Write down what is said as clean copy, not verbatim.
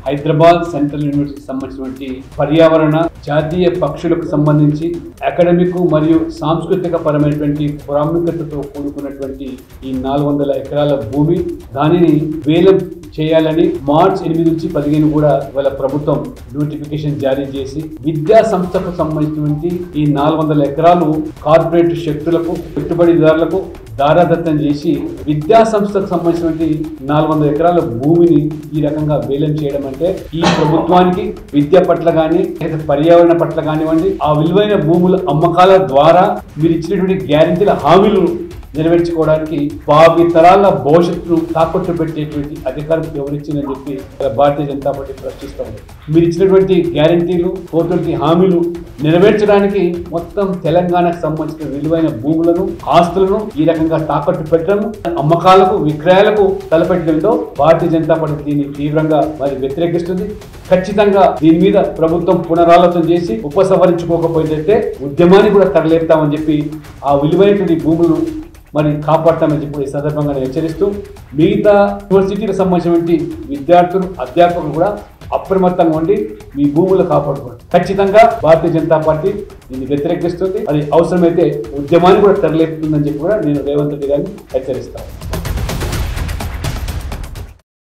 Hyderabad central యూనివర్సిటీకి సంబంధించినటువంటి పర్యావరణ జాతీయ పక్షులకు సంబంధించి అకాడమిక్ మరియు సాంస్కృతిక పరమైనటువంటి ప్రాముఖ్యతతో కూడుకున్నటువంటి ఈ 400 ఎకరాల భూమి దానిని వేలం చేయాలని మార్చి 8 నుంచి 15 కూడా వాళ్ళ ప్రభుత్వం నోటిఫికేషన్ జారీ చేసి విద్యా సంస్థకు సంబంధించినటువంటి ఈ 400 ఎకరాలు కార్పొరేట్ శక్తులకు పెట్టుబడిదారులకు దారాదత్తం చేసి విద్యా సంస్థకు సంబంధించినటువంటి 400 ఎకరాల భూమిని ఈ రకంగా వేలం చేయడం అంటే ఈ ప్రభుత్వానికి విద్య పట్ల కానీ పర్యావరణ పట్ల కానివ్వండి ఆ విలువైన భూముల అమ్మకాల ద్వారా మీరు ఇచ్చినటువంటి గ్యారెంటీల హామీలు నెరవేర్చుకోవడానికి భావితరాల భవిష్యత్తును తాకట్టు పెట్టేటువంటి అధికారం ఎవరిచ్చిందని చెప్పి భారతీయ జనతా పార్టీ ప్రశ్నిస్తూ ఉంది. మీరు ఇచ్చినటువంటి గ్యారెంటీలు కోర్టులకి హామీలు నెరవేర్చడానికి మొత్తం తెలంగాణకు సంబంధించిన విలువైన భూములను ఆస్తులను ఈ రకంగా తాకట్టు పెట్టడం అమ్మకాలకు విక్రయాలకు తలపెట్టడంతో భారతీయ జనతా పార్టీ దీన్ని తీవ్రంగా మరి వ్యతిరేకిస్తుంది. ఖచ్చితంగా దీని మీద ప్రభుత్వం పునరాలోచన చేసి ఉపసంహరించుకోకపోతే ఉద్యమాన్ని కూడా తరలేపుతామని చెప్పి ఆ విలువైనటువంటి భూములను మరి కాపాడతామని చెప్పి ఈ సందర్భంగా హెచ్చరిస్తూ మిగతా యూనివర్సిటీకి సంబంధించినటువంటి విద్యార్థులు అధ్యాపకులు కూడా అప్రమత్తంగా ఉండి మీ భూములు కాపాడుకోండి. ఖచ్చితంగా భారతీయ జనతా పార్టీ దీన్ని వ్యతిరేకిస్తుంది. అది అవసరమైతే ఉద్యమాన్ని కూడా తరలేపుతుందని చెప్పి కూడా నేను రేవంత్ రెడ్డి గారిని హెచ్చరిస్తాను.